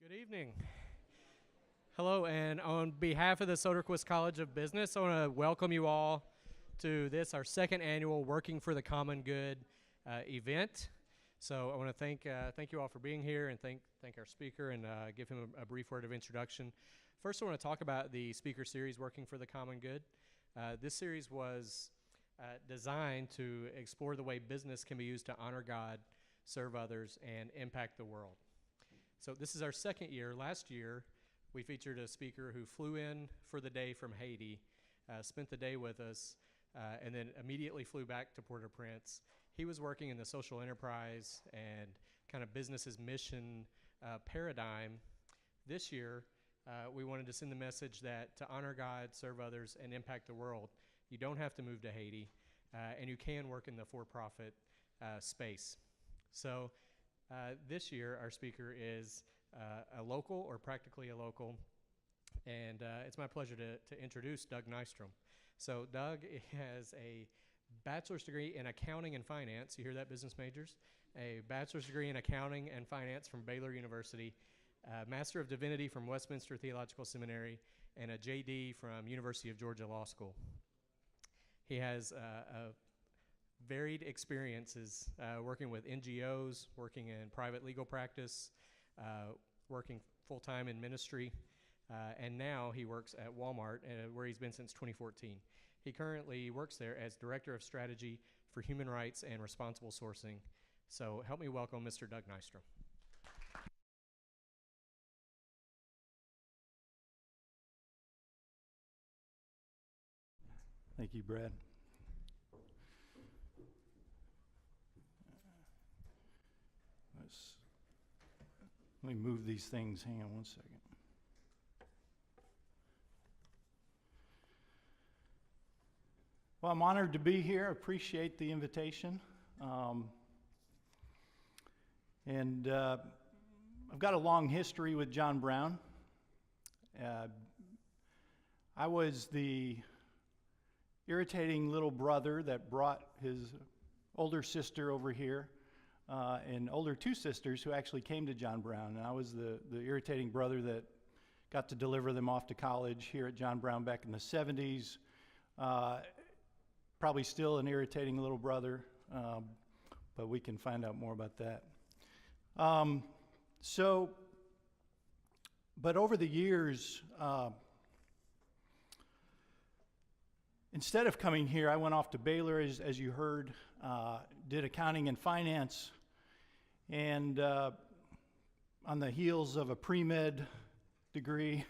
Good evening. Hello, and on behalf of the Soderquist College of Business, I want to welcome you all to this, our second annual Working for the Common Good event. So I want to thank you all for being here, and thank our speaker, and give him a brief word of introduction. First, I want to talk about the speaker series, Working for the Common Good. This series was designed to explore the way business can be used to honor God, serve others, and impact the world. So this is our second year. Last year, we featured a speaker who flew in for the day from Haiti, spent the day with us, and then immediately flew back to Port-au-Prince. He was working in the social enterprise and kind of business's mission paradigm. This year, we wanted to send the message that to honor God, serve others, and impact the world, you don't have to move to Haiti, and you can work in the for-profit space. So this year, our speaker is a local, or practically a local, and it's my pleasure to introduce Doug Nystrom. So Doug has a bachelor's degree in accounting and finance. You hear that, business majors? A bachelor's degree in accounting and finance from Baylor University, a Master of Divinity from Westminster Theological Seminary, and a JD from University of Georgia Law School. He has varied experiences working with NGOs, working in private legal practice, working full-time in ministry, and now he works at Walmart, where he's been since 2014. He currently works there as Director of Strategy for Human Rights and Responsible Sourcing. So help me welcome Mr. Doug Nystrom. Thank you, Brad. Let me move these things. Hang on one second. Well, I'm honored to be here. I appreciate the invitation. And I've got a long history with John Brown. I was the irritating little brother that brought his older sister over here, and older two sisters who actually came to John Brown. And I was the irritating brother that got to deliver them off to college here at John Brown back in the 70s. Probably still an irritating little brother, but we can find out more about that. But over the years, instead of coming here, I went off to Baylor, as you heard, did accounting and finance, and on the heels of a pre-med degree,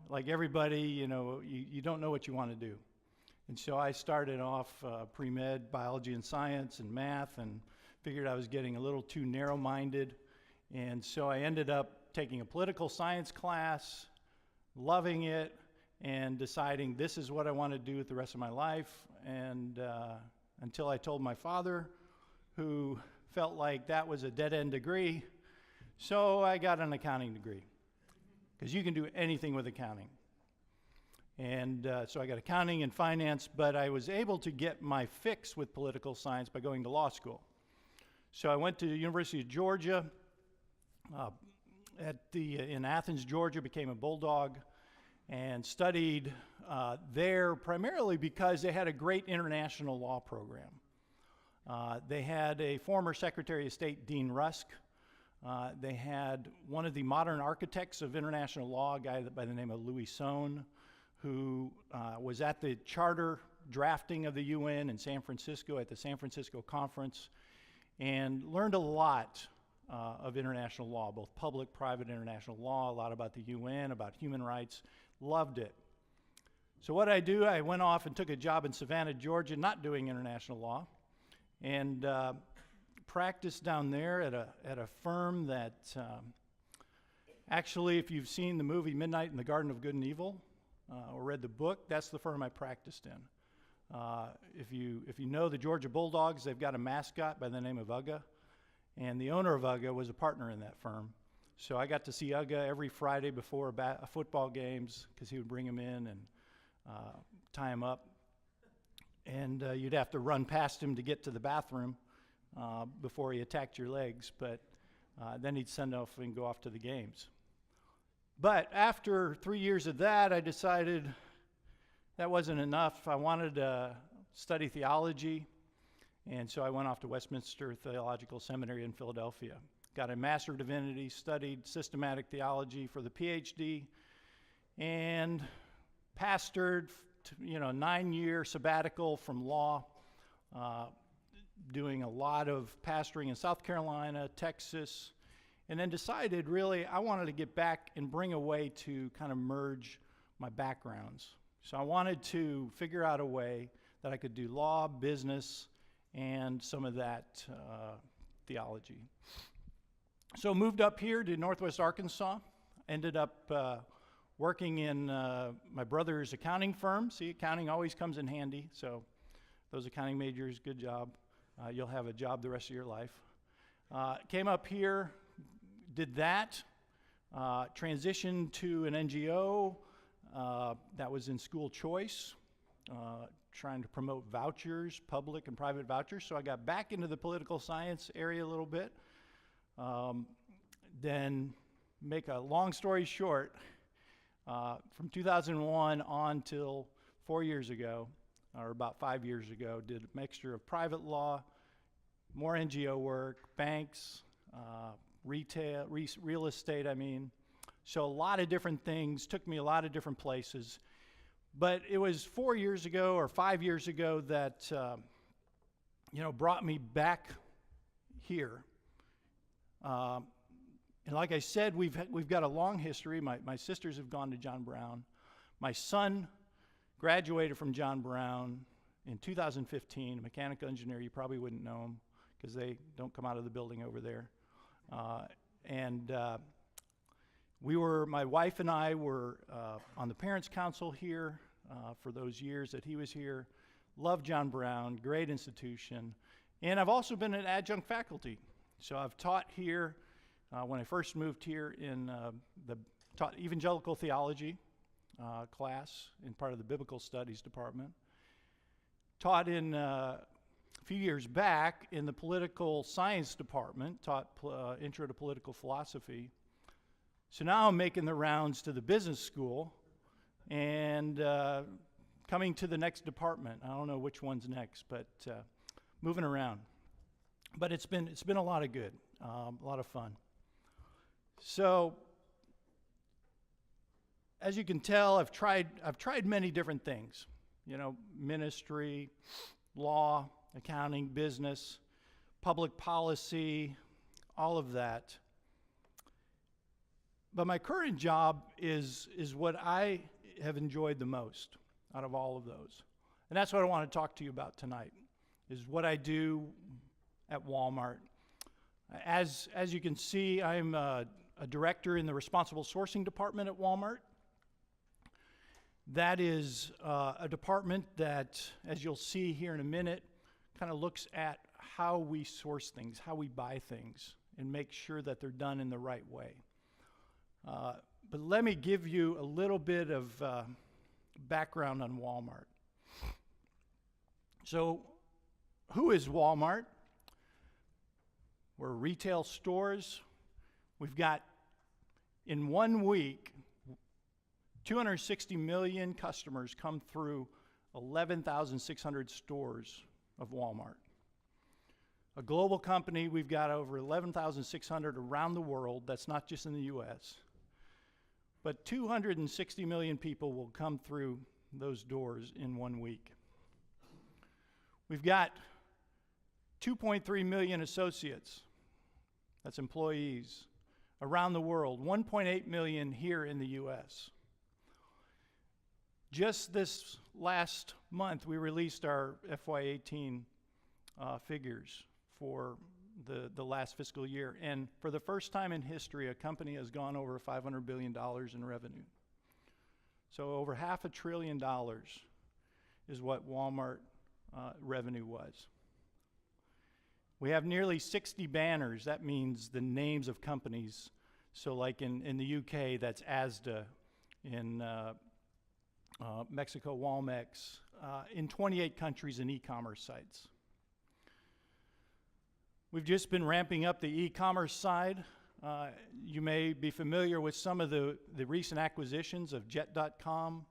like everybody, you don't know what you want to do. And so I started off pre-med, biology and science and math, and figured I was getting a little too narrow-minded. And so I ended up taking a political science class, loving it, and deciding this is what I want to do with the rest of my life. And until I told my father, who felt like that was a dead-end degree, so I got an accounting degree, because you can do anything with accounting. And so I got accounting and finance, but I was able to get my fix with political science by going to law school. So I went to the University of Georgia, in Athens, Georgia, became a Bulldog, and studied there primarily because they had a great international law program. They had a former Secretary of State, Dean Rusk. They had one of the modern architects of international law, a guy by the name of Louis Sohn, who was at the charter drafting of the UN in San Francisco at the San Francisco conference, and learned a lot of international law, both public, private international law, a lot about the UN, about human rights. Loved it. So what I do, I went off and took a job in Savannah, Georgia, not doing international law, and practiced down there at a firm that actually, if you've seen the movie Midnight in the Garden of Good and Evil, or read the book, that's the firm I practiced in. If you know the Georgia Bulldogs, they've got a mascot by the name of Uga, and the owner of Uga was a partner in that firm. So I got to see Uga every Friday before football games, because he would bring him in and tie him up. And you'd have to run past him to get to the bathroom before he attacked your legs. But Then he'd send off and go off to the games. But after 3 years of that, I decided that wasn't enough. I wanted to study theology, and so I went off to Westminster Theological Seminary in Philadelphia. Got a Master of Divinity, studied systematic theology for the PhD, and pastored, 9-year sabbatical from law, doing a lot of pastoring in South Carolina, Texas, and then decided really I wanted to get back and bring a way to kind of merge my backgrounds. So I wanted to figure out a way that I could do law, business, and some of that theology. So moved up here to Northwest Arkansas, ended up working in my brother's accounting firm. See, accounting always comes in handy, so those accounting majors, good job. You'll have a job the rest of your life. Came up here, did that, transitioned to an NGO that was in school choice, trying to promote vouchers, public and private vouchers. So I got back into the political science area a little bit. Then, make a long story short, from 2001 on till 4 years ago, or about 5 years ago, did a mixture of private law, more NGO work, banks, retail, real estate, So a lot of different things, took me a lot of different places. But it was 4 years ago or 5 years ago that, brought me back here. And like I said, we've got a long history. My sisters have gone to John Brown. My son graduated from John Brown in 2015, a mechanical engineer. You probably wouldn't know him because they don't come out of the building over there. My wife and I were on the Parents Council here for those years that he was here. Loved John Brown, great institution. And I've also been an adjunct faculty. So I've taught here when I first moved here taught evangelical theology class in part of the biblical studies department. Taught in a few years back in the political science department, taught intro to political philosophy. So now I'm making the rounds to the business school and coming to the next department. I don't know which one's next, but moving around. But it's been a lot of good, a lot of fun. So as you can tell, I've tried many different things. Ministry, law, accounting, business, public policy, all of that. But my current job is what I have enjoyed the most out of all of those. And that's what I want to talk to you about tonight, is what I do at Walmart. As you can see, I'm a director in the responsible sourcing department at Walmart. That is a department that, as you'll see here in a minute, kind of looks at how we source things, how we buy things, and make sure that they're done in the right way. But let me give you a little bit of background on Walmart. So, who is Walmart? We're retail stores. We've got, in 1 week, 260 million customers come through 11,600 stores of Walmart. A global company, we've got over 11,600 around the world. That's not just in the U.S. But 260 million people will come through those doors in 1 week. We've got 2.3 million associates, that's employees, around the world, 1.8 million here in the U.S. Just this last month, we released our FY18 figures for the last fiscal year. And for the first time in history, a company has gone over $500 billion in revenue. So over $500 billion is what Walmart revenue was. We have nearly 60 banners. That means the names of companies. So like in the UK, that's Asda. In Mexico, Walmex. In 28 countries in e-commerce sites. We've just been ramping up the e-commerce side. You may be familiar with some of the recent acquisitions of Jet.com.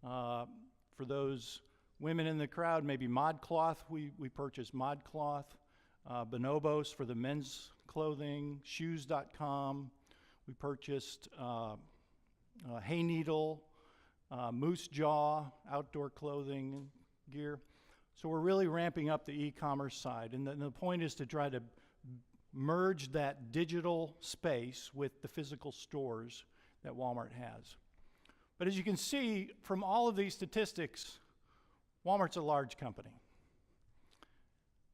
For those women in the crowd, maybe ModCloth, we purchased ModCloth. Bonobos for the men's clothing, Shoes.com. We purchased Hay Needle, Moose Jaw, outdoor clothing and gear. So we're really ramping up the e-commerce side. And the point is to try to merge that digital space with the physical stores that Walmart has. But as you can see from all of these statistics, Walmart's a large company.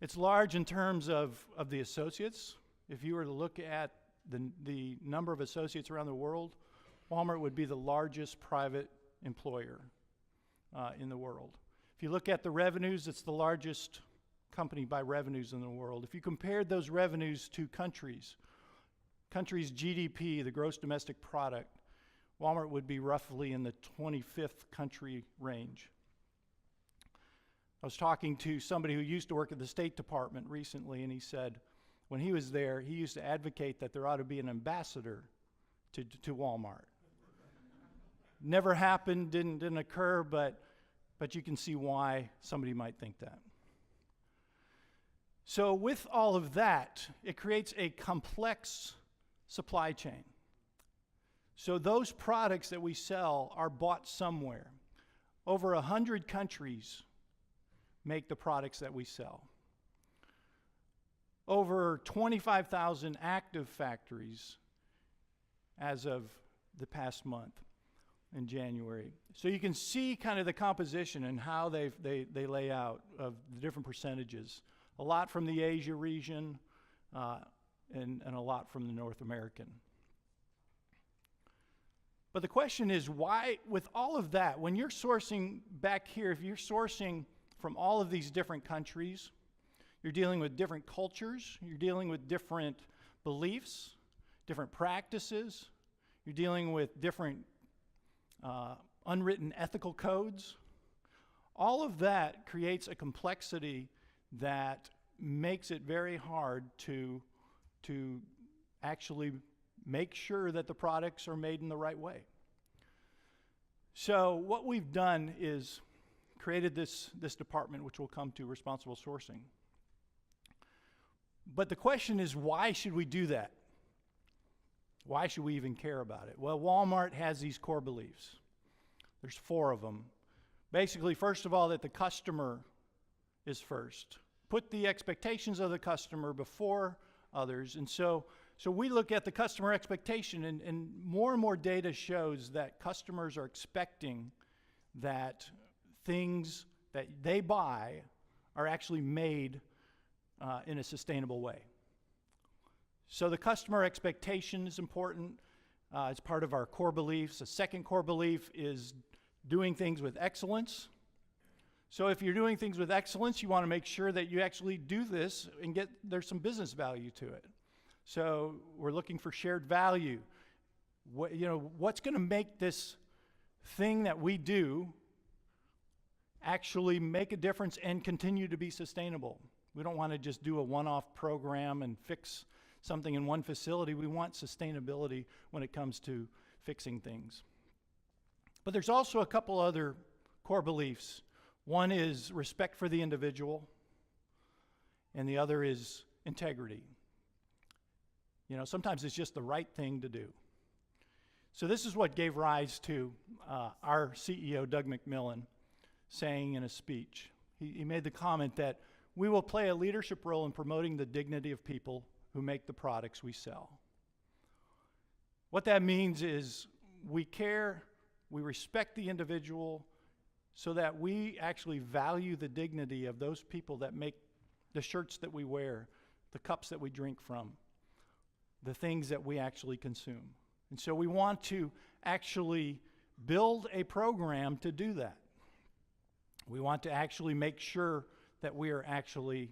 It's large in terms of the associates. If you were to look at the number of associates around the world, Walmart would be the largest private employer in the world. If you look at the revenues, it's the largest company by revenues in the world. If you compared those revenues to countries' GDP, the gross domestic product, Walmart would be roughly in the 25th country range. I was talking to somebody who used to work at the State Department recently, and he said when he was there, he used to advocate that there ought to be an ambassador to Walmart. Never happened, didn't occur, but you can see why somebody might think that. So with all of that, it creates a complex supply chain. So those products that we sell are bought somewhere. Over 100 countries make the products that we sell. Over 25,000 active factories as of the past month in January. So you can see kind of the composition and how they lay out of the different percentages. A lot from the Asia region and a lot from the North American. But the question is, why, with all of that, when you're sourcing back here, if you're sourcing from all of these different countries, you're dealing with different cultures, you're dealing with different beliefs, different practices, you're dealing with different unwritten ethical codes. All of that creates a complexity that makes it very hard to actually make sure that the products are made in the right way. So what we've done is created this department, which we'll come to, responsible sourcing. But the question is, why should we do that? Why should we even care about it? Well, Walmart has these core beliefs. There's 4 of them. Basically, first of all, that the customer is first. Put the expectations of the customer before others. And so we look at the customer expectation, and more data shows that customers are expecting that things that they buy are actually made in a sustainable way. So the customer expectation is important. It's part of our core beliefs. The second core belief is doing things with excellence. So if you're doing things with excellence, you want to make sure that you actually do this and there's some business value to it. So we're looking for shared value. What's going to make this thing that we do actually make a difference and continue to be sustainable? We don't want to just do a one-off program and fix something in one facility. We want sustainability when it comes to fixing things. But there's also a couple other core beliefs. One is respect for the individual, and the other is integrity. Sometimes it's just the right thing to do. So this is what gave rise to our CEO, Doug McMillon, saying in a speech. He made the comment that we will play a leadership role in promoting the dignity of people who make the products we sell. What that means is we care, we respect the individual, so that we actually value the dignity of those people that make the shirts that we wear, the cups that we drink from, the things that we actually consume. And so we want to actually build a program to do that. We want to actually make sure that we are actually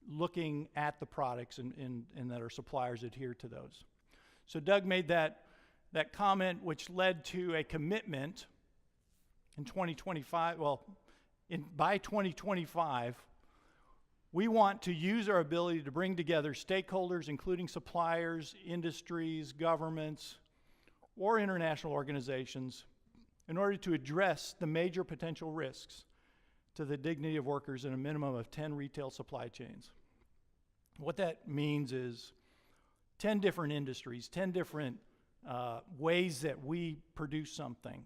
looking at the products and that our suppliers adhere to those. So Doug made that comment, which led to a commitment in 2025. By 2025, We want to use our ability to bring together stakeholders, including suppliers, industries, governments, or international organizations, in order to address the major potential risks to the dignity of workers in a minimum of 10 retail supply chains. What that means is 10 different industries, 10 different ways that we produce something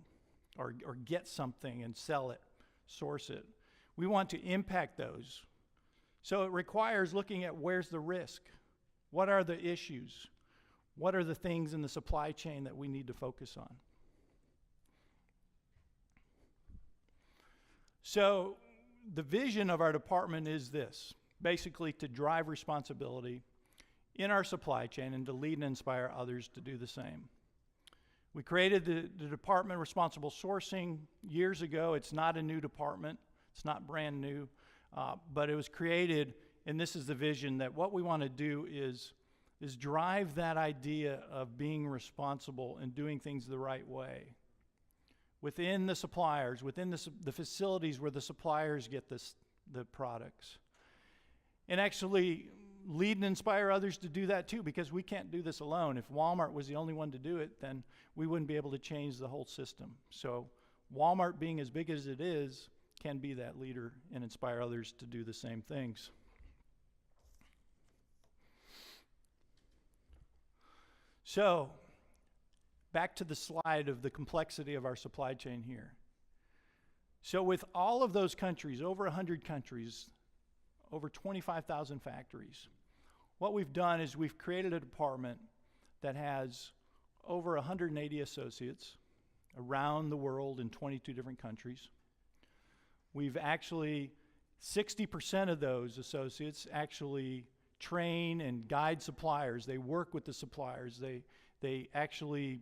or get something and sell it, source it. We want to impact those. So it requires looking at where's the risk, what are the issues, what are the things in the supply chain that we need to focus on. So the vision of our department is this, basically to drive responsibility in our supply chain and to lead and inspire others to do the same. We created the Department of Responsible Sourcing years ago. It's not a new department. It's not brand new, but it was created, and this is the vision, that what we want to do is drive that idea of being responsible and doing things the right way within the suppliers, within the facilities where the suppliers get the products. And actually lead and inspire others to do that too, because we can't do this alone. If Walmart was the only one to do it, then we wouldn't be able to change the whole system. So Walmart, being as big as it is, can be that leader and inspire others to do the same things. So back to the slide of the complexity of our supply chain here. So with all of those countries, over 100 countries, over 25,000 factories, what we've done is we've created a department that has over 180 associates around the world in 22 different countries. We've actually, 60% of those associates actually train and guide suppliers. They work with the suppliers. They actually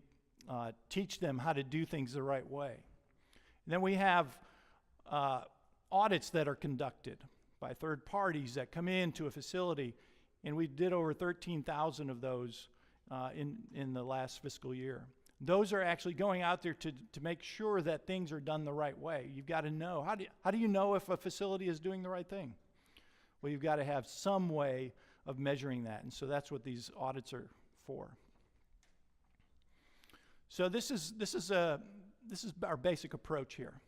teach them how to do things the right way. And then we have audits that are conducted by third parties that come into a facility, and we did over 13,000 of those in the last fiscal year. Those are actually going out there to make sure that things are done the right way. You've got to know. How do you know if a facility is doing the right thing? Well, you've got to have some way of measuring that, and so that's what these audits are for. So this is our basic approach here.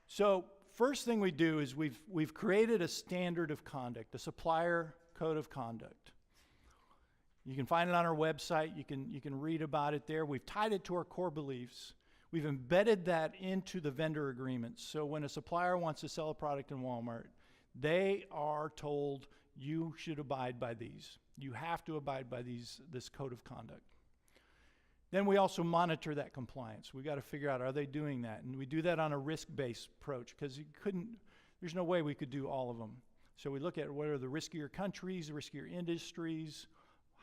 So first thing we do is we've created a standard of conduct, a supplier code of conduct. You can find it on our website. You can read about it there. We've tied it to our core beliefs. We've embedded that into the vendor agreements. So when a supplier wants to sell a product in Walmart, they are told you should abide by these. You have to abide by this code of conduct. Then we also monitor that compliance. We've got to figure out, are they doing that? And we do that on a risk-based approach, because there's no way we could do all of them. So we look at what are the riskier countries, the riskier industries,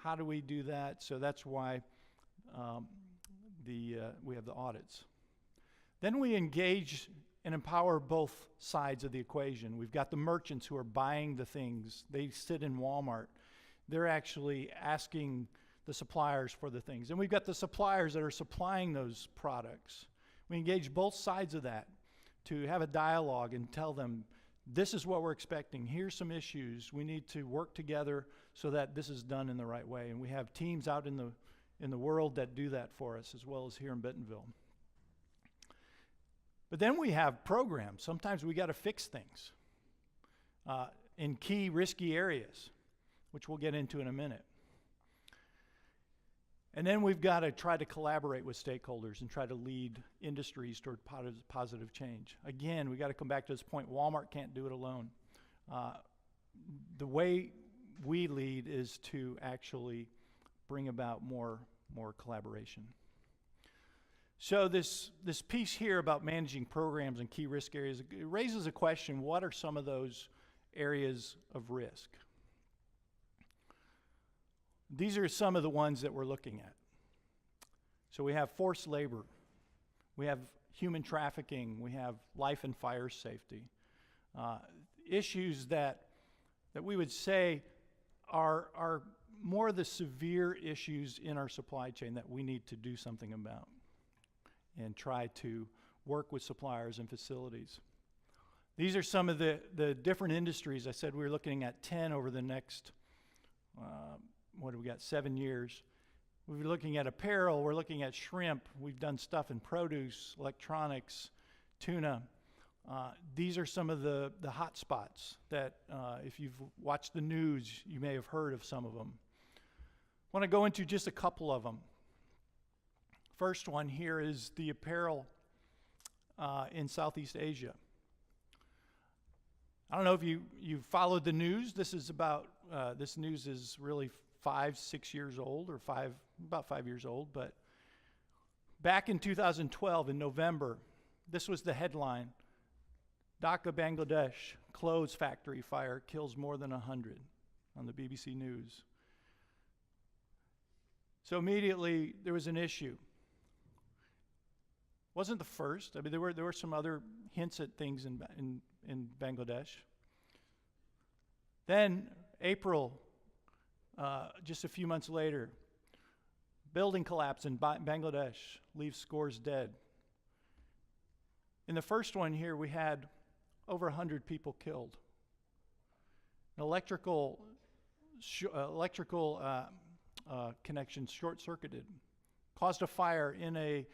how do we do that? So that's why we have the audits. Then we engage and empower both sides of the equation. We've got the merchants who are buying the things. They sit in Walmart. They're actually asking the suppliers for the things. And we've got the suppliers that are supplying those products. We engage both sides of that to have a dialogue and tell them, this is what we're expecting. Here's some issues. We need to work together so that this is done in the right way. And we have teams out in the world that do that for us, as well as here in Bentonville. But then we have programs. Sometimes we got to fix things in key risky areas, which we'll get into in a minute. And then we've got to try to collaborate with stakeholders and try to lead industries toward positive change. Again, we got to come back to this point. Walmart can't do it alone. The way we lead is to actually bring about more collaboration. So this piece here about managing programs and key risk areas, it raises a question: what are some of those areas of risk? These are some of the ones that we're looking at. So we have forced labor, we have human trafficking, we have life and fire safety. Issues that we would say are more the severe issues in our supply chain that we need to do something about and try to work with suppliers and facilities. These are some of the different industries. I said we were looking at 10 over the next, what do we got, 7 years. We're looking at apparel, we're looking at shrimp, we've done stuff in produce, electronics, tuna. These are some of the hot spots that if you've watched the news, you may have heard of some of them. I want to go into just a couple of them. First one here is the apparel in Southeast Asia. I don't know if you followed the news. This is about, this news is really 5-6 years old, or about 5 years old, but back in 2012, in November, this was the headline: Dhaka, Bangladesh, clothes factory fire kills more than 100, on the BBC News. So immediately there was an issue. Wasn't the first. I mean, there were some other hints at things in Bangladesh. Then April, just a few months later, building collapse in Bangladesh leaves scores dead. In the first one here, we had over 100 people killed. An electrical connection short-circuited, caused a fire in a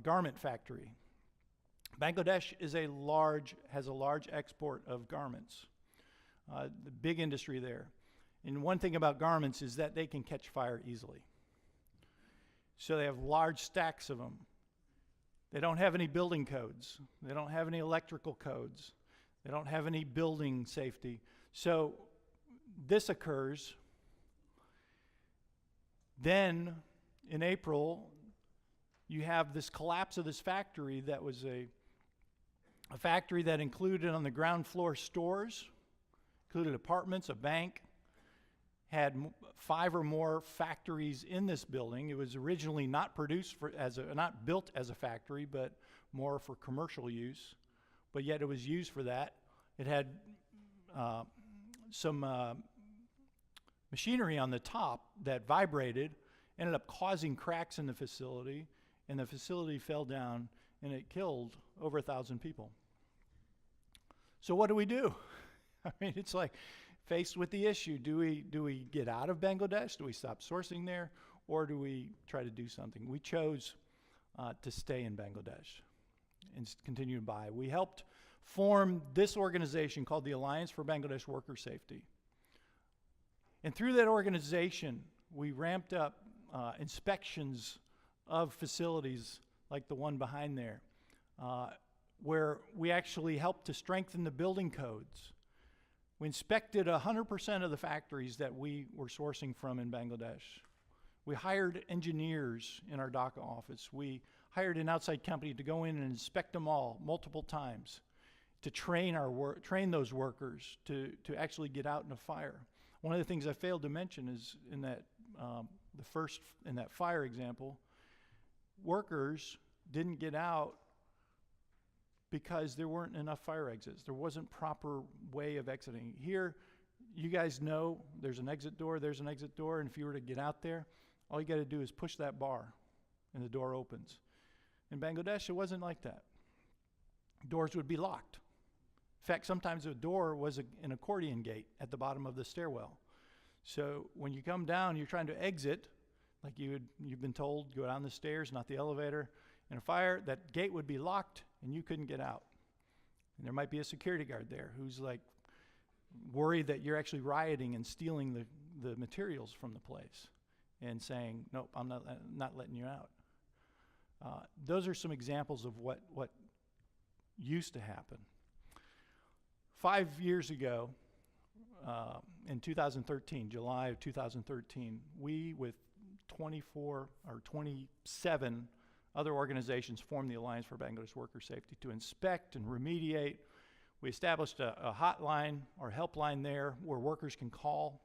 garment factory. Bangladesh has a large export of garments, the big industry there. And one thing about garments is that they can catch fire easily. So they have large stacks of them. They don't have any building codes. They don't have any electrical codes. They don't have any building safety. So this occurs. Then in April, you have this collapse of this factory that was a factory that included on the ground floor stores, included apartments, a bank, had 5 or more factories in this building. It was originally not not built as a factory, but more for commercial use, but yet it was used for that. It had some machinery on the top that vibrated, ended up causing cracks in the facility, and the facility fell down, and it killed over 1,000 people. So what do we do? I mean, it's like, faced with the issue, do we get out of Bangladesh? Do we stop sourcing there? Or do we try to do something? We chose to stay in Bangladesh and continue to buy. We helped form this organization called the Alliance for Bangladesh Worker Safety. And through that organization, we ramped up inspections of facilities like the one behind there, where we actually helped to strengthen the building codes. We inspected 100% of the factories that we were sourcing from in Bangladesh. We hired engineers in our Dhaka office. We hired an outside company to go in and inspect them all multiple times, to train those workers to actually get out in a fire. One of the things I failed to mention is in that in that fire example, workers didn't get out because there weren't enough fire exits. There wasn't proper way of exiting. Here, you guys know there's an exit door, and if you were to get out there, all you got to do is push that bar, and the door opens. In Bangladesh, it wasn't like that. Doors would be locked. In fact, sometimes a door was an accordion gate at the bottom of the stairwell. So when you come down, you're trying to exit, like you've been told, go down the stairs, not the elevator. In a fire, that gate would be locked, and you couldn't get out. And there might be a security guard there who's like worried that you're actually rioting and stealing the materials from the place and saying, nope, I'm not letting you out. Those are some examples of what used to happen. 5 years ago, in 2013, July of 2013, we with 24 or 27 other organizations formed the Alliance for Bangladesh Worker Safety to inspect and remediate. We established a hotline or helpline there where workers can call,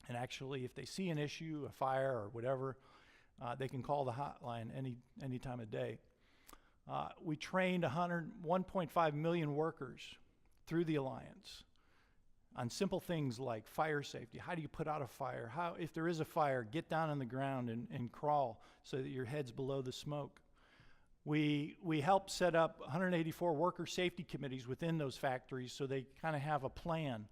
and actually if they see an issue, a fire or whatever, they can call the hotline any time of day. We trained 1.5 million workers through the Alliance on simple things like fire safety. How do you put out a fire? How, if there is a fire, get down on the ground and crawl so that your head's below the smoke. We help set up 184 worker safety committees within those factories so they kind of have a plan.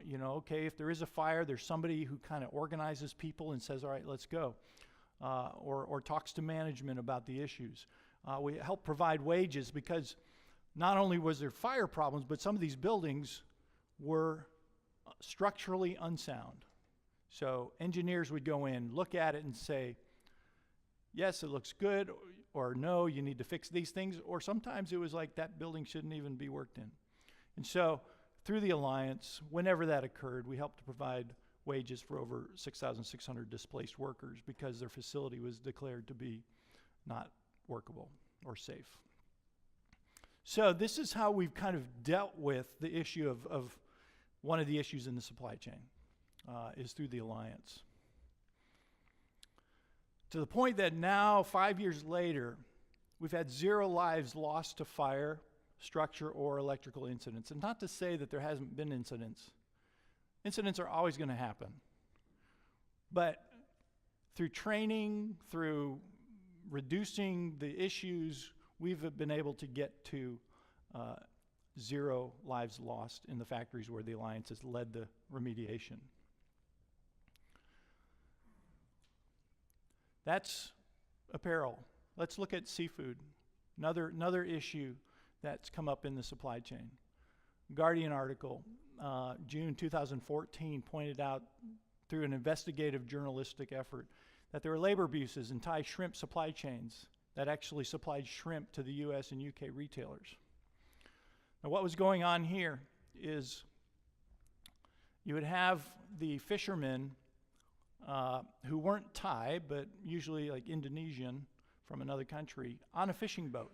You know, okay, if there is a fire, there's somebody who kind of organizes people and says, all right, let's go, or talks to management about the issues. We help provide wages because not only was there fire problems, but some of these buildings were structurally unsound. So engineers would go in, look at it and say, yes, it looks good, or no, you need to fix these things, or sometimes it was like that building shouldn't even be worked in. And so through the Alliance, whenever that occurred, we helped to provide wages for over 6,600 displaced workers because their facility was declared to be not workable or safe. So this is how we've kind of dealt with the issue of one of the issues in the supply chain, is through the Alliance. To the point that now, 5 years later, we've had 0 lives lost to fire, structure, or electrical incidents. And not to say that there hasn't been incidents. Incidents are always going to happen. But through training, through reducing the issues, we've been able to get to 0 lives lost in the factories where the Alliance has led the remediation. That's apparel. Let's look at seafood. Another issue that's come up in the supply chain. Guardian article, June 2014, pointed out through an investigative journalistic effort that there were labor abuses in Thai shrimp supply chains that actually supplied shrimp to the US and UK retailers. Now what was going on here is you would have the fishermen who weren't Thai, but usually like Indonesian from another country, on a fishing boat.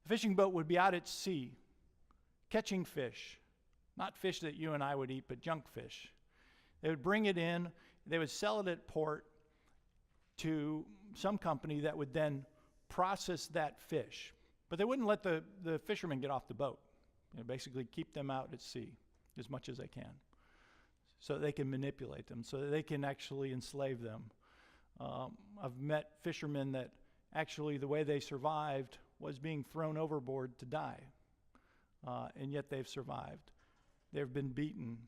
The fishing boat would be out at sea, catching fish, not fish that you and I would eat, but junk fish. They would bring it in, they would sell it at port to some company that would then process that fish. But they wouldn't let the fishermen get off the boat. You know, basically keep them out at sea as much as they can, so that they can manipulate them, so that they can actually enslave them. I've met fishermen that actually the way they survived was being thrown overboard to die, and yet they've survived. They've been beaten.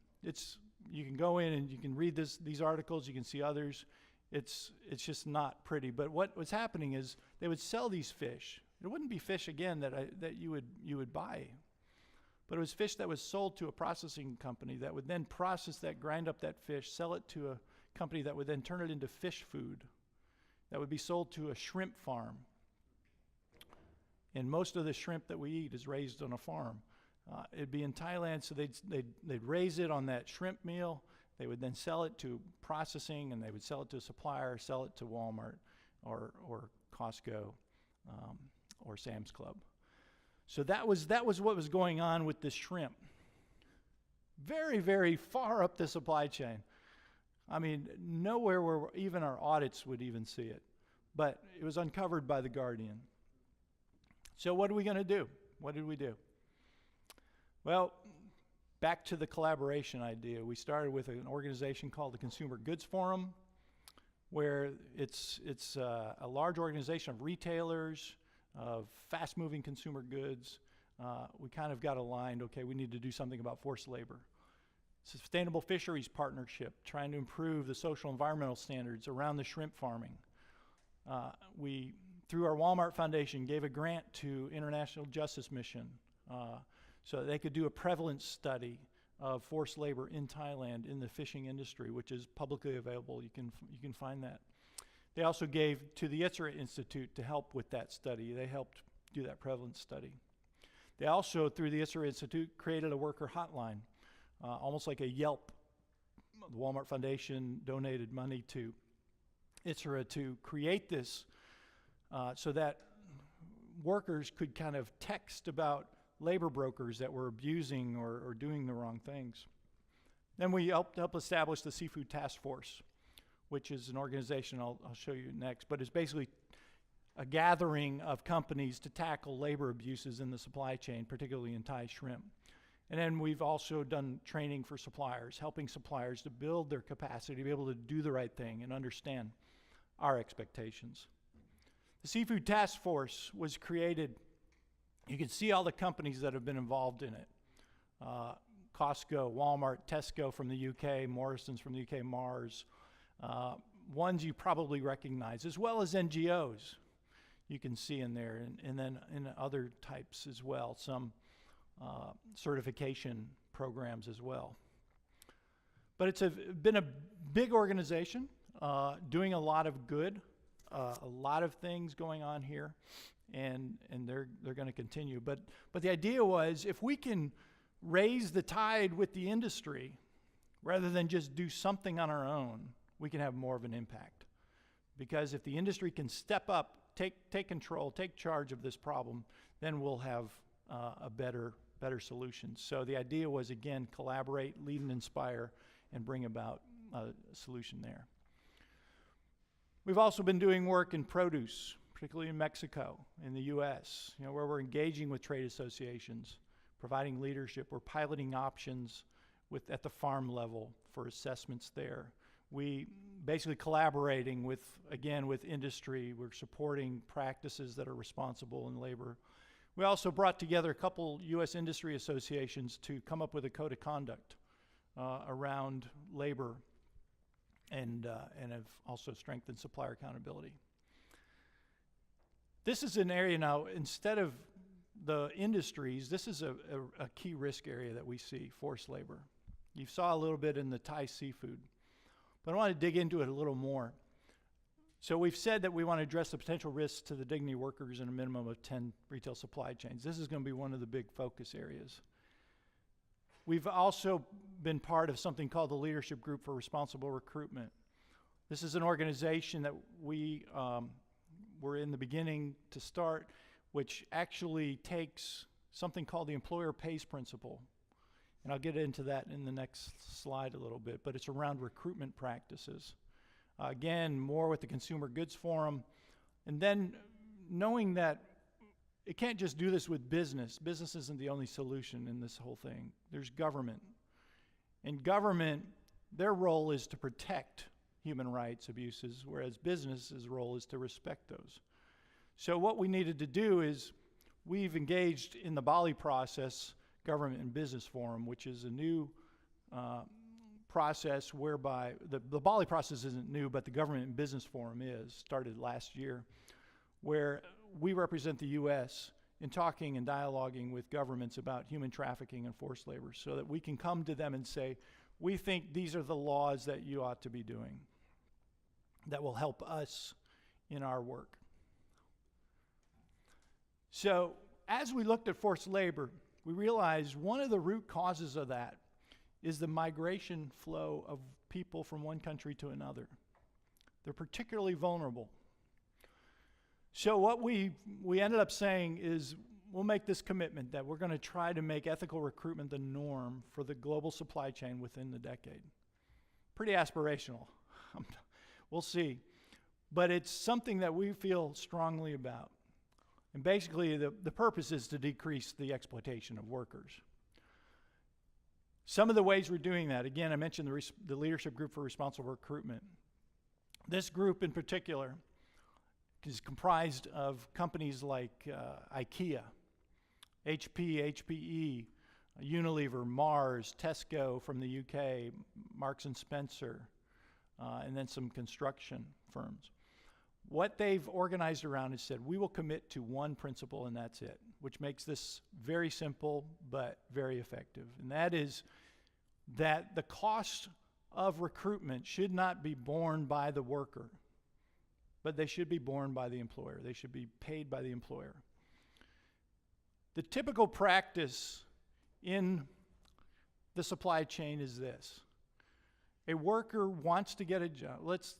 You can go in and you can read these articles, you can see others. It's just not pretty. But what was happening is they would sell these fish. It wouldn't be fish again that you would buy, but it was fish that was sold to a processing company that would then process that, grind up that fish, sell it to a company that would then turn it into fish food that would be sold to a shrimp farm. And most of the shrimp that we eat is raised on a farm. It'd be in Thailand, so they'd raise it on that shrimp meal. They would then sell it to processing, and they would sell it to a supplier, sell it to Walmart or Costco or Sam's Club. So that was what was going on with this shrimp. Very, very far up the supply chain. I mean, nowhere where even our audits would even see it. But it was uncovered by the Guardian. So what are we going to do? What did we do? Well, back to the collaboration idea. We started with an organization called the Consumer Goods Forum, where it's a large organization of retailers, of fast-moving consumer goods. We kind of got aligned, okay, we need to do something about forced labor. Sustainable Fisheries Partnership, trying to improve the social environmental standards around the shrimp farming. We, through our Walmart Foundation, gave a grant to International Justice Mission so that they could do a prevalence study of forced labor in Thailand in the fishing industry, which is publicly available. You can find that. They also gave to the ITSRA Institute to help with that study. They helped do that prevalence study. They also, through the ITSRA Institute, created a worker hotline, almost like a Yelp. The Walmart Foundation donated money to ITSRA to create this so that workers could kind of text about labor brokers that were abusing or doing the wrong things. Then we helped establish the Seafood Task Force, which is an organization I'll show you next, but it's basically a gathering of companies to tackle labor abuses in the supply chain, particularly in Thai shrimp. And then we've also done training for suppliers, helping suppliers to build their capacity to be able to do the right thing and understand our expectations. The Seafood Task Force was created. You can see all the companies that have been involved in it. Costco, Walmart, Tesco from the UK, Morrison's from the UK, Mars, ones you probably recognize, as well as NGOs you can see in there, and then in other types as well, some certification programs as well. But it's been a big organization doing a lot of good, a lot of things going on here, and they're going to continue. But the idea was, if we can raise the tide with the industry, rather than just do something on our own, we can have more of an impact. Because if the industry can step up, take control, take charge of this problem, then we'll have a better solution. So the idea was, again, collaborate, lead and inspire, and bring about a solution there. We've also been doing work in produce, particularly in Mexico, in the US, where we're engaging with trade associations, providing leadership. We're piloting options at the farm level for assessments there. We basically collaborating with industry. We're supporting practices that are responsible in labor. We also brought together a couple US industry associations to come up with a code of conduct around labor, and have also strengthened supplier accountability. This is an area now, instead of the industries, this is a key risk area that we see, forced labor. You saw a little bit in the Thai seafood, but I want to dig into it a little more. So we've said that we want to address the potential risks to the dignity of workers in a minimum of 10 retail supply chains. This is going to be one of the big focus areas. We've also been part of something called the Leadership Group for Responsible Recruitment. This is an organization that we were in the beginning to start, which actually takes something called the employer pays principle. And I'll get into that in the next slide a little bit, but it's around recruitment practices. Again, more with the Consumer Goods Forum. And then knowing that it can't just do this with business. Business isn't the only solution in this whole thing. There's government. And government, their role is to protect human rights abuses, whereas business's role is to respect those. So what we needed to do is, we've engaged in the Bali process, Government and Business Forum, which is a new process whereby, the Bali process isn't new, but the Government and Business Forum started last year, where we represent the US in talking and dialoguing with governments about human trafficking and forced labor, so that we can come to them and say, we think these are the laws that you ought to be doing that will help us in our work. So as we looked at forced labor, we realized one of the root causes of that is the migration flow of people from one country to another. They're particularly vulnerable. So what we ended up saying is, we'll make this commitment that we're going to try to make ethical recruitment the norm for the global supply chain within the decade. Pretty aspirational. We'll see. But it's something that we feel strongly about. And basically, the purpose is to decrease the exploitation of workers. Some of the ways we're doing that, again, I mentioned the Leadership Group for Responsible Recruitment. This group in particular is comprised of companies like IKEA, HP, HPE, Unilever, Mars, Tesco from the UK, Marks and Spencer, and then some construction firms. What they've organized around is said, we will commit to one principle and that's it, which makes this very simple but very effective. And that is that the cost of recruitment should not be borne by the worker, but they should be borne by the employer. They should be paid by the employer. The typical practice in the supply chain is this. A worker wants to get a job. Let's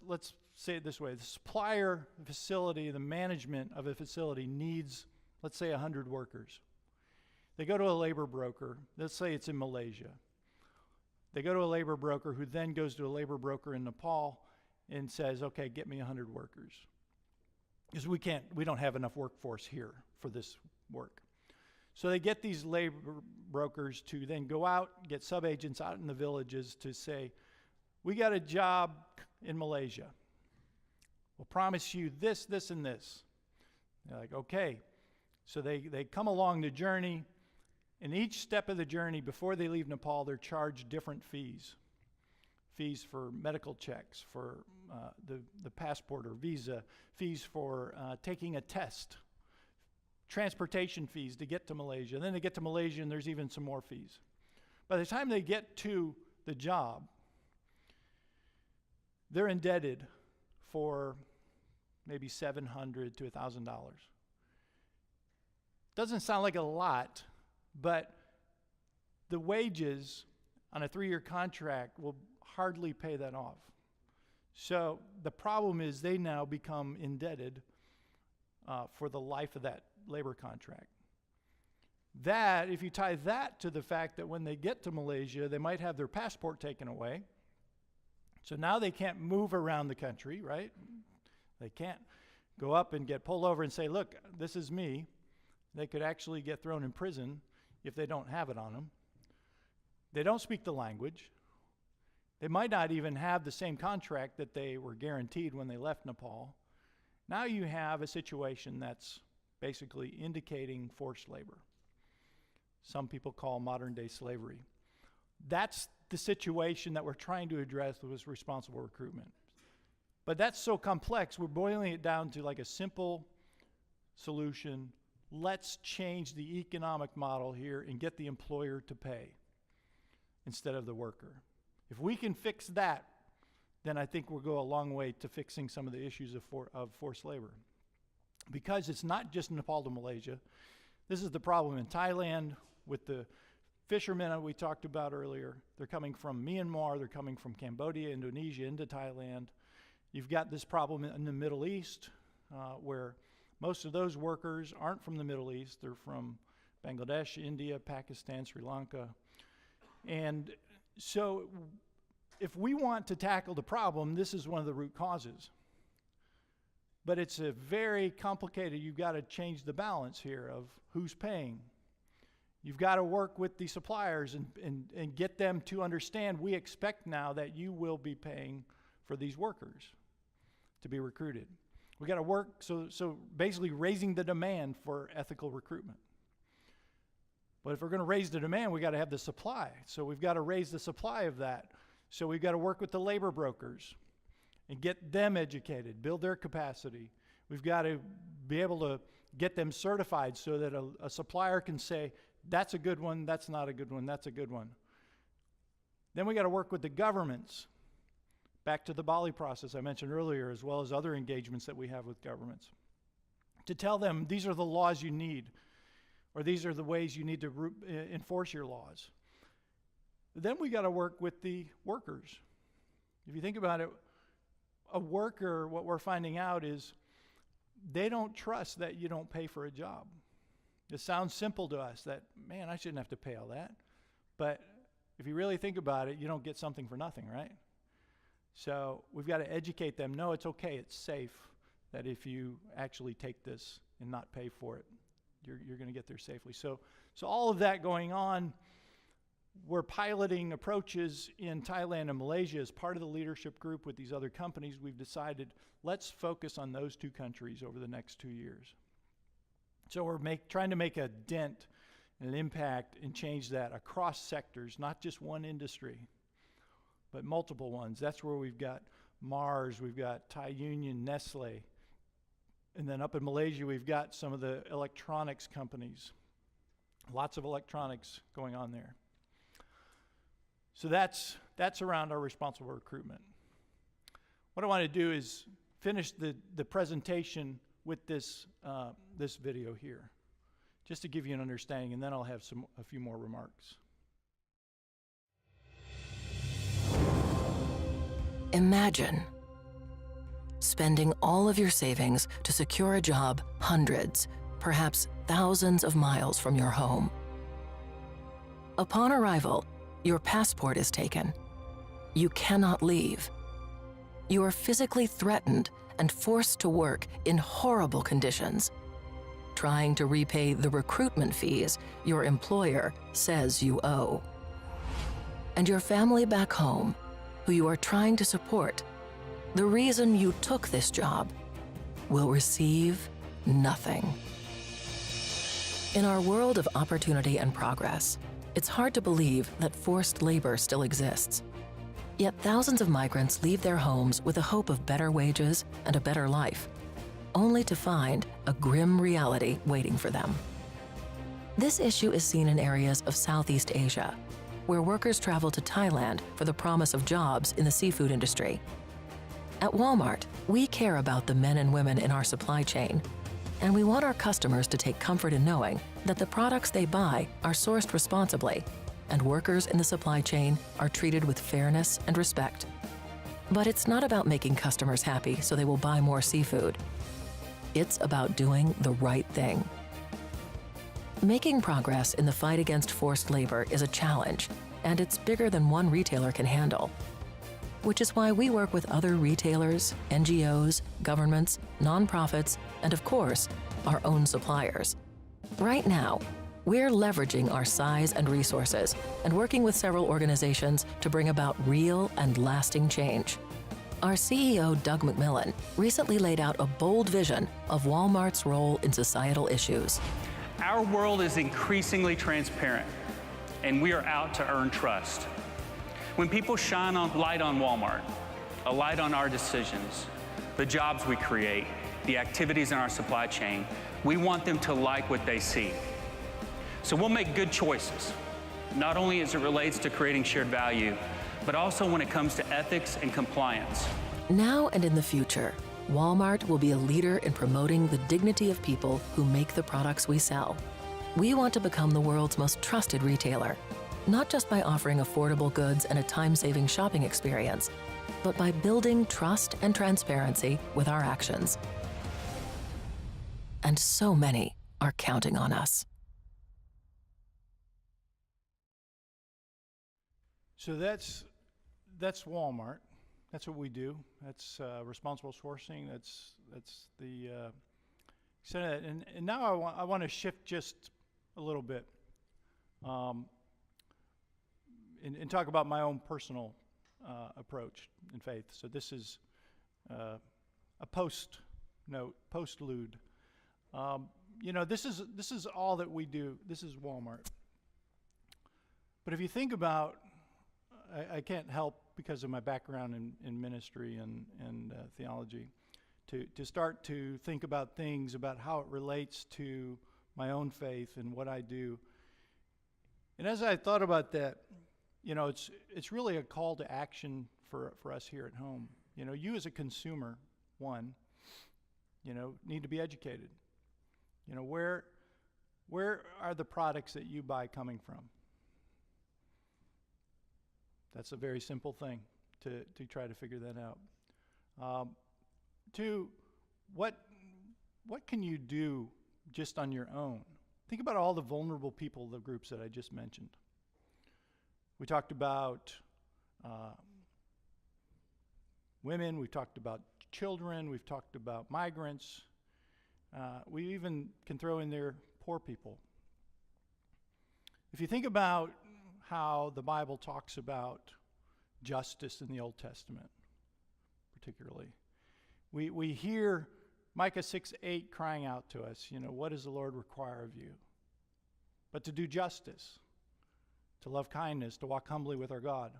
say it this way. The supplier, the facility, the management of a facility needs, let's say, 100 workers. They go to a labor broker. Let's say it's in Malaysia. They go to a labor broker who then goes to a labor broker in Nepal and says, okay, get me 100 workers. Because we don't have enough workforce here for this work. So they get these labor brokers to then go out, get subagents out in the villages to say, we got a job in Malaysia. We'll promise you this, this, and this. They're like, okay. So they come along the journey, and each step of the journey before they leave Nepal, they're charged different fees. Fees for medical checks, for the passport or visa, fees for taking a test, transportation fees to get to Malaysia. And then they get to Malaysia and there's even some more fees. By the time they get to the job, they're indebted for maybe $700 to $1,000. Doesn't sound like a lot, but the wages on a 3-year contract will hardly pay that off. So the problem is they now become indebted for the life of that labor contract. That, if you tie that to the fact that when they get to Malaysia, they might have their passport taken away. So now they can't move around the country, right? They can't go up and get pulled over and say, look, this is me. They could actually get thrown in prison if they don't have it on them. They don't speak the language. They might not even have the same contract that they were guaranteed when they left Nepal. Now you have a situation that's basically indicating forced labor. Some people call modern day slavery. That's the situation that we're trying to address with responsible recruitment. But that's so complex, we're boiling it down to like a simple solution. Let's change the economic model here and get the employer to pay instead of the worker. If we can fix that, then I think we'll go a long way to fixing some of the issues of forced labor. Because it's not just Nepal to Malaysia. This is the problem in Thailand with the fishermen that we talked about earlier. They're coming from Myanmar, they're coming from Cambodia, Indonesia, into Thailand. You've got this problem in the Middle East, where most of those workers aren't from the Middle East. They're from Bangladesh, India, Pakistan, Sri Lanka. And so if we want to tackle the problem, this is one of the root causes. But it's a very complicated, you've got to change the balance here of who's paying. You've got to work with the suppliers and get them to understand we expect now that you will be paying for these workers to be recruited. We've got to work, so basically raising the demand for ethical recruitment. But if we're going to raise the demand, we've got to have the supply. So we've got to raise the supply of that. So we've got to work with the labor brokers and get them educated, build their capacity. We've got to be able to get them certified so that a supplier can say, that's a good one, that's not a good one, that's a good one. Then we got to work with the governments. Back to the Bali process I mentioned earlier, as well as other engagements that we have with governments, to tell them these are the laws you need, or these are the ways you need to enforce your laws. Then we got to work with the workers. If you think about it, a worker, what we're finding out is they don't trust that you don't pay for a job. It sounds simple to us that, man, I shouldn't have to pay all that. But if you really think about it, you don't get something for nothing, right? So we've got to educate them. No, it's okay, it's safe, that if you actually take this and not pay for it, you're going to get there safely. So all of that going on, we're piloting approaches in Thailand and Malaysia as part of the leadership group with these other companies. We've decided let's focus on those two countries over the next 2 years. So we're trying to make a dent and an impact and change that across sectors, not just one industry, but multiple ones. That's where we've got Mars, we've got Thai Union, Nestle, and then up in Malaysia we've got some of the electronics companies. Lots of electronics going on there. So that's around our responsible recruitment. What I want to do is finish the presentation with this video here, just to give you an understanding, and then I'll have a few more remarks. Imagine spending all of your savings to secure a job hundreds, perhaps thousands of miles from your home. Upon arrival, your passport is taken. You cannot leave. You are physically threatened and forced to work in horrible conditions, trying to repay the recruitment fees your employer says you owe. And your family back home, who you are trying to support, the reason you took this job, will receive nothing. In our world of opportunity and progress, it's hard to believe that forced labor still exists. Yet thousands of migrants leave their homes with a hope of better wages and a better life, only to find a grim reality waiting for them. This issue is seen in areas of Southeast Asia, where workers travel to Thailand for the promise of jobs in the seafood industry. At Walmart, we care about the men and women in our supply chain, and we want our customers to take comfort in knowing that the products they buy are sourced responsibly and workers in the supply chain are treated with fairness and respect. But it's not about making customers happy so they will buy more seafood. It's about doing the right thing. Making progress in the fight against forced labor is a challenge, and it's bigger than one retailer can handle. Which is why we work with other retailers, NGOs, governments, nonprofits, and of course, our own suppliers. Right now, we're leveraging our size and resources and working with several organizations to bring about real and lasting change. Our CEO, Doug McMillon, recently laid out a bold vision of Walmart's role in societal issues. Our world is increasingly transparent, and we are out to earn trust. When people shine a light on Walmart, a light on our decisions, the jobs we create, the activities in our supply chain, we want them to like what they see. So we'll make good choices, not only as it relates to creating shared value, but also when it comes to ethics and compliance. Now and in the future, Walmart will be a leader in promoting the dignity of people who make the products we sell. We want to become the world's most trusted retailer, not just by offering affordable goods and a time-saving shopping experience, but by building trust and transparency with our actions. And so many are counting on us. So that's Walmart. That's what we do. That's responsible sourcing. That's the extent of that. And now I want to shift just a little bit and talk about my own personal approach in faith. So this is a postlude. This is all that we do. This is Walmart. But if you think about, I can't help because of my background in ministry and theology, to start to think about things about how it relates to my own faith and what I do. And as I thought about that, it's really a call to action for us here at home. You as a consumer, need to be educated. Where are the products that you buy coming from? That's a very simple thing to try to figure that out. Two, what can you do just on your own? Think about all the vulnerable people, the groups that I just mentioned. We talked about women, we've talked about children, we've talked about migrants. We even can throw in there poor people. If you think about how the Bible talks about justice in the Old Testament, particularly, we hear Micah 6:8 crying out to us, what does the Lord require of you? But to do justice, to love kindness, to walk humbly with our God.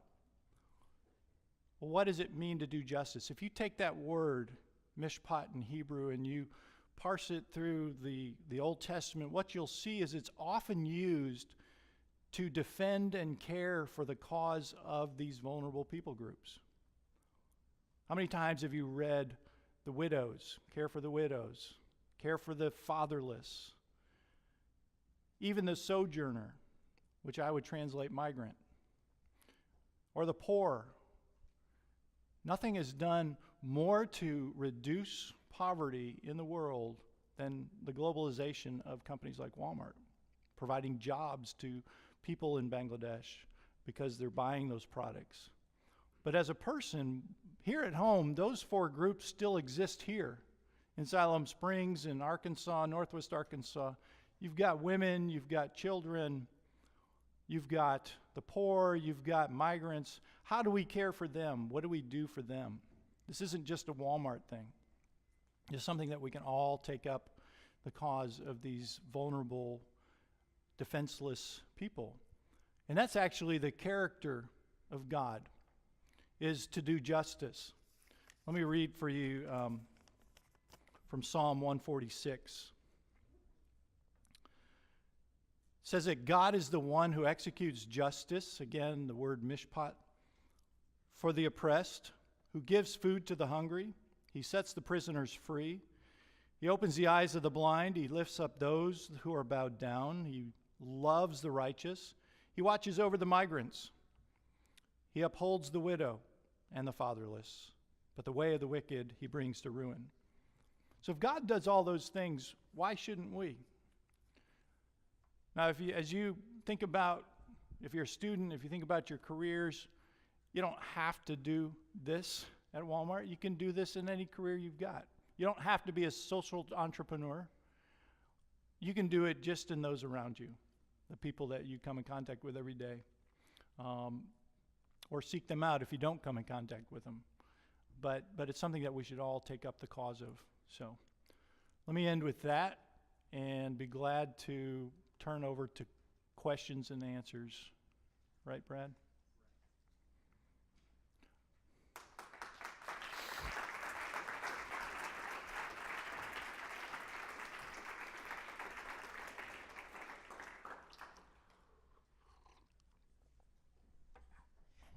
Well, what does it mean to do justice? If you take that word, mishpat in Hebrew, and you parse it through the Old Testament, what you'll see is it's often used to defend and care for the cause of these vulnerable people groups. How many times have you read the widows, care for the widows, care for the fatherless, even the sojourner, which I would translate migrant, or the poor? Nothing is done more to reduce poverty in the world than the globalization of companies like Walmart, providing jobs to people in Bangladesh because they're buying those products. But as a person, here at home, those four groups still exist here in Siloam Springs, in Arkansas, Northwest Arkansas. You've got women, you've got children, you've got the poor, you've got migrants. How do we care for them? What do we do for them? This isn't just a Walmart thing. It's something that we can all take up the cause of these vulnerable, defenseless people. And that's actually the character of God, is to do justice. Let me read for you from Psalm 146. It says that God is the one who executes justice, again, the word mishpat, for the oppressed, who gives food to the hungry. He sets the prisoners free. He opens the eyes of the blind. He lifts up those who are bowed down. He loves the righteous. He watches over the migrants. He upholds the widow and the fatherless. But the way of the wicked he brings to ruin. So if God does all those things, why shouldn't we? Now, as you think about, if you're a student, if you think about your careers, you don't have to do this at Walmart. You can do this in any career you've got. You don't have to be a social entrepreneur. You can do it just in those around you, the people that you come in contact with every day. Or seek them out if you don't come in contact with them. But it's something that we should all take up the cause of. So let me end with that and be glad to turn over to questions and answers. Right, Brad?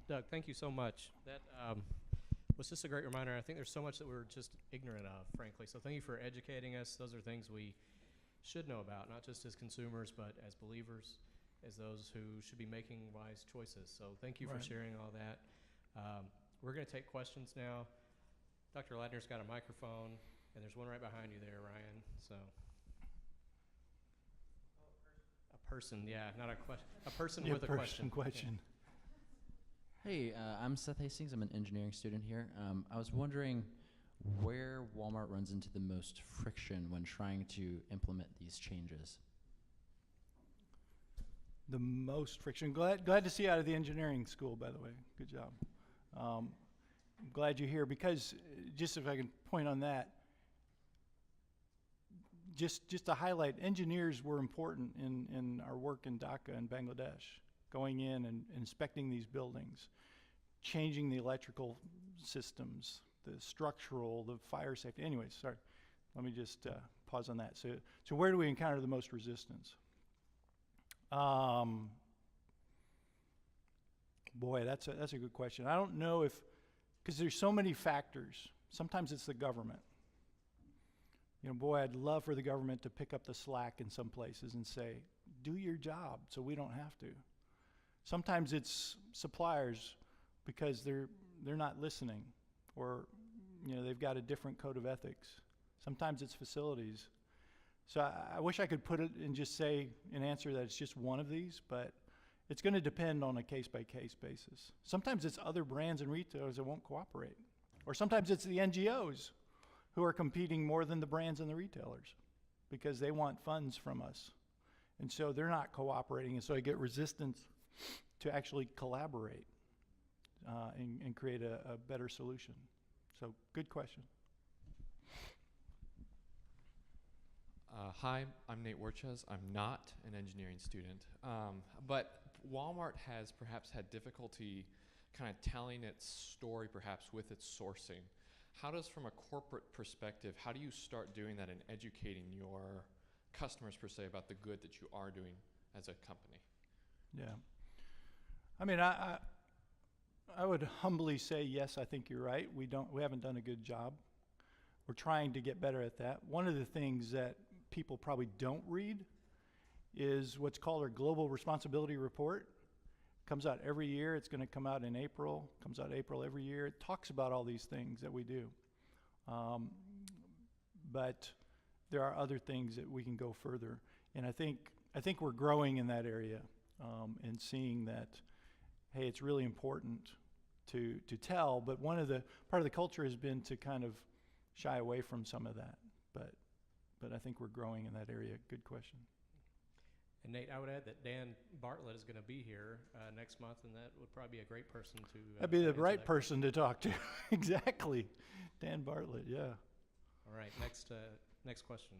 Doug, thank you so much. That was just a great reminder. I think there's so much that we're just ignorant of, frankly. So thank you for educating us. Those are things we should know about, not just as consumers, but as believers, as those who should be making wise choices. So thank you for sharing all that. We're going to take questions now. Dr. Ladner's got a microphone, and there's one right behind you there, Ryan. So a person, yeah, not a question. A person with a question. Question. Hey, I'm Seth Hastings. I'm an engineering student here. I was wondering where Walmart runs into the most friction when trying to implement these changes. The most friction. Glad to see you out of the engineering school, by the way. Good job. I'm glad you're here because, just if I can point on that, just to highlight, engineers were important in our work in Dhaka and Bangladesh, going in and inspecting these buildings, changing the electrical systems, the structural, the fire safety. Anyways, sorry. Let me just pause on that. So where do we encounter the most resistance? Boy, that's a good question. I don't know because there's so many factors. Sometimes it's the government. You know, boy, I'd love for the government to pick up the slack in some places and say, do your job so we don't have to. Sometimes it's suppliers because they're not listening, or they've got a different code of ethics. Sometimes it's facilities. So I wish I could put it and just say an answer that it's just one of these, but it's going to depend on a case-by-case basis. Sometimes it's other brands and retailers that won't cooperate, or sometimes it's the NGOs who are competing more than the brands and the retailers because they want funds from us, and so they're not cooperating, and so I get resistance to actually collaborate and create a better solution. So good question. Hi, I'm Nate Werches. I'm not an engineering student, but Walmart has perhaps had difficulty kind of telling its story perhaps with its sourcing. How does, from a corporate perspective, how do you start doing that and educating your customers per se about the good that you are doing as a company? Yeah. I mean, I would humbly say, yes, I think you're right. We haven't done a good job. We're trying to get better at that. One of the things that people probably don't read is what's called our Global Responsibility Report. It comes out every year. It's going to come out in April. Comes out April every year. It talks about all these things that we do. But there are other things that we can go further. And I think we're growing in that area and seeing that, hey, it's really important to tell. But part of the culture has been to kind of shy away from some of that. But I think we're growing in that area. Good question. And Nate, I would add that Dan Bartlett is going to be here next month, and that would probably be a great person to That'd be the answer right that person to talk to. Exactly. Dan Bartlett, yeah. All right, next question.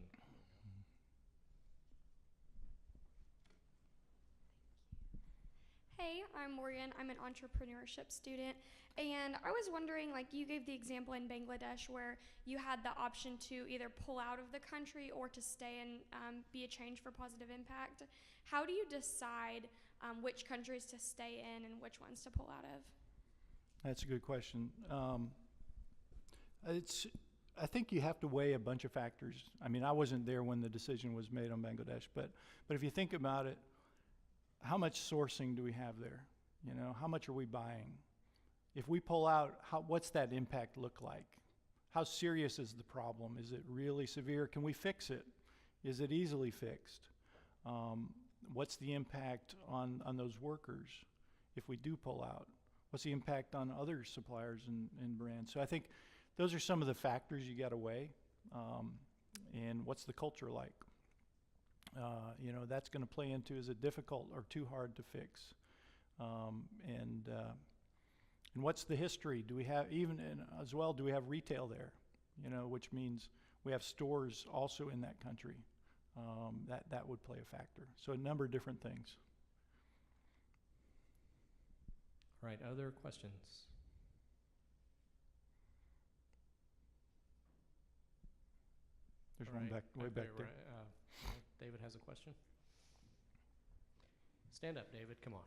Hey, I'm Morgan. I'm an entrepreneurship student, and I was wondering, like, you gave the example in Bangladesh where you had the option to either pull out of the country or to stay and be a change for positive impact. How do you decide which countries to stay in and which ones to pull out of? That's a good question. I think you have to weigh a bunch of factors. I mean, I wasn't there when the decision was made on Bangladesh, but if you think about it, how much sourcing do we have there? You know, how much are we buying? If we pull out, what's that impact look like? How serious is the problem? Is it really severe? Can we fix it? Is it easily fixed? What's the impact on those workers if we do pull out? What's the impact on other suppliers and brands? So I think those are some of the factors you got to weigh. And what's the culture like? You know, that's going to play into, is it difficult or too hard to fix? And what's the history? Do we have, as well, do we have retail there? You know, which means we have stores also in that country. That would play a factor. So a number of different things. All right, other questions? There's All one right, way back there. David has a question. Stand up, David, come on.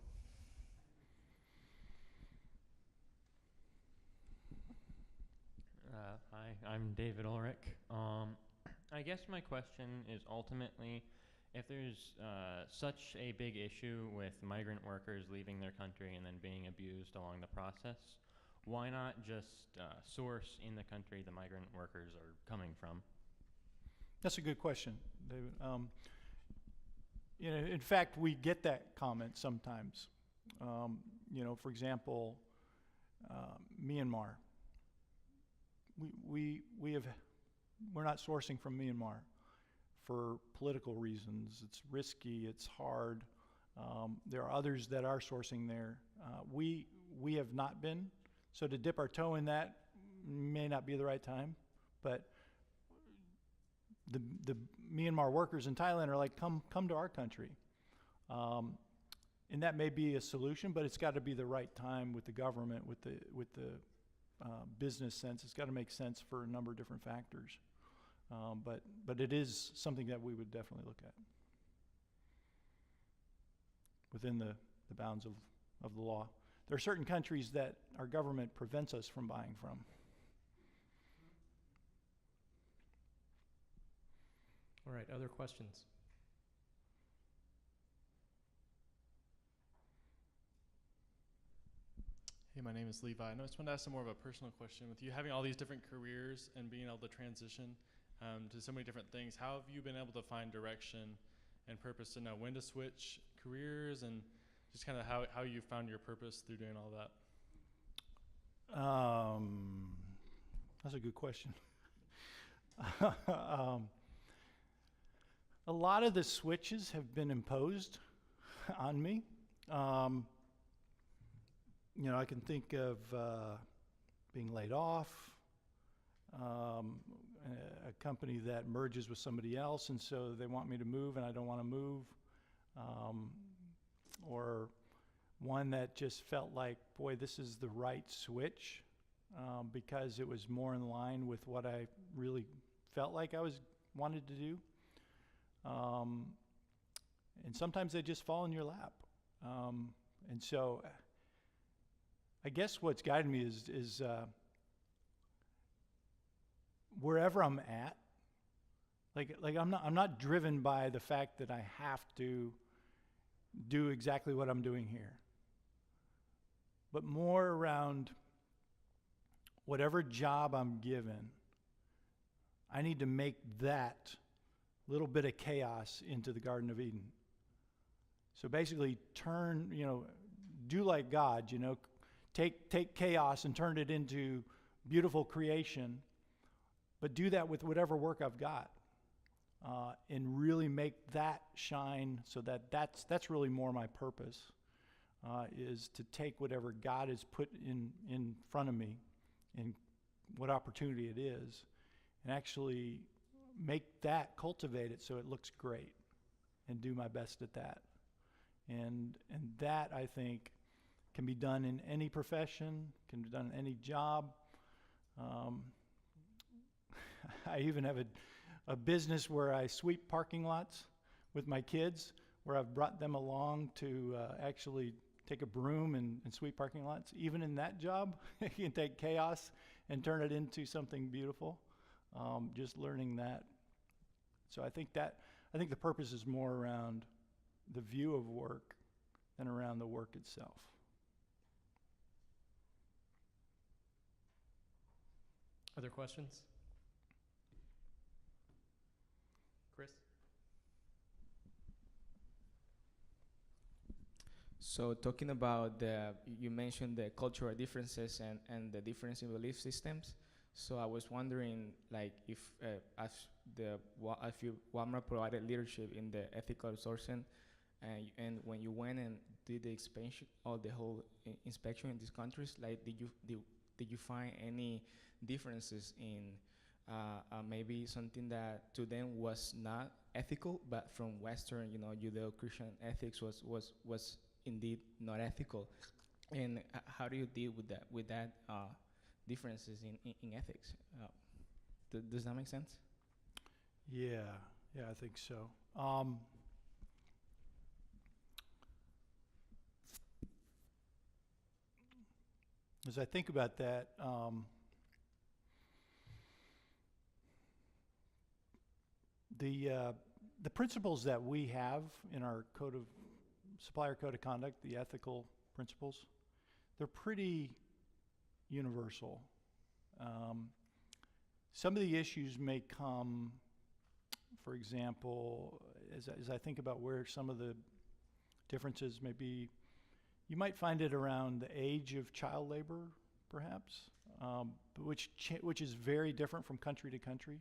Hi, I'm David Ulrich. I guess my question is ultimately, if there's such a big issue with migrant workers leaving their country and then being abused along the process, why not just source in the country the migrant workers are coming from? That's a good question, David. You know, in fact, we get that comment sometimes. You know, for example, Myanmar. We're not sourcing from Myanmar for political reasons. It's risky, it's hard. There are others that are sourcing there. We have not been. So to dip our toe in that may not be the right time, but the Myanmar workers in Thailand are like, come to our country. And that may be a solution, but it's got to be the right time with the government, with the business sense. It's got to make sense for a number of different factors. But it is something that we would definitely look at within the bounds of the law. There are certain countries that our government prevents us from buying from. All right, other questions? Hey, my name is Levi. I just wanted to ask some more of a personal question. With you having all these different careers and being able to transition to so many different things, how have you been able to find direction and purpose to know when to switch careers, and just kind of how you found your purpose through doing all that? That's a good question. A lot of the switches have been imposed on me. You know, I can think of being laid off, a company that merges with somebody else, and so they want me to move and I don't want to move, or one that just felt like, boy, this is the right switch, because it was more in line with what I really felt like I wanted to do. And sometimes they just fall in your lap. And so I guess what's guided me is wherever I'm at, like I'm not driven by the fact that I have to do exactly what I'm doing here, but more around whatever job I'm given, I need to make that little bit of chaos into the Garden of Eden. So basically do like God, take chaos and turn it into beautiful creation, but do that with whatever work I've got, and really make that shine, so that's really more my purpose, is to take whatever God has put in front of me and what opportunity it is, and actually cultivate it so it looks great, and do my best at that. And that, I think, can be done in any profession, can be done in any job. I even have a business where I sweep parking lots with my kids, where I've brought them along to actually take a broom and sweep parking lots. Even in that job, you can take chaos and turn it into something beautiful. Just learning that. So I think the purpose is more around the view of work than around the work itself. Other questions? Chris? So talking about you mentioned the cultural differences and the difference in belief systems. So I was wondering, like, if Walmart provided leadership in the ethical sourcing, and when you went and did the inspection or the whole inspection in these countries, like, did you find any differences in maybe something that to them was not ethical, but from Western, Judeo-Christian ethics was indeed not ethical? And how do you deal with that differences in ethics? Does that make sense? Yeah, I think so. As I think about that, the principles that we have in our supplier code of conduct, the ethical principles, they're pretty universal. Some of the issues may come, for example, as I think about where some of the differences may be, you might find it around the age of child labor, perhaps, which is very different from country to country.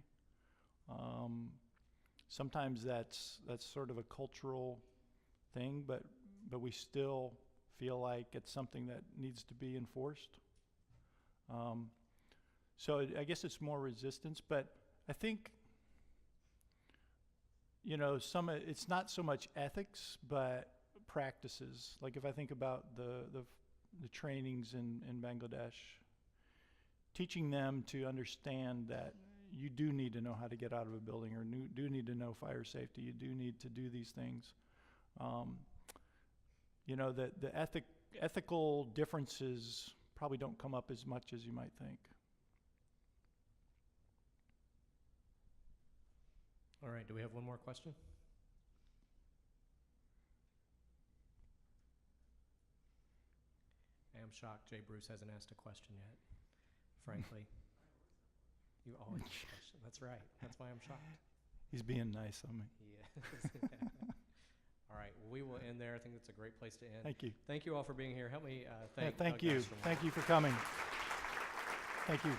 Sometimes that's sort of a cultural thing, but we still feel like it's something that needs to be enforced. So I guess it's more resistance, but I think, it's not so much ethics, but practices. Like if I think about the trainings in Bangladesh, teaching them to understand that you do need to know how to get out of a building, or do need to know fire safety. You do need to do these things. The ethical differences probably don't come up as much as you might think. All right, do we have one more question? I am shocked Jay Bruce hasn't asked a question yet, frankly. You always ask a question. That's right. That's why I'm shocked. He's being nice on me. He is. All right, well, we will end there. I think that's a great place to end. Thank you. Thank you all for being here. Help me thank thank you. Nystrom. Thank you for coming. Thank you.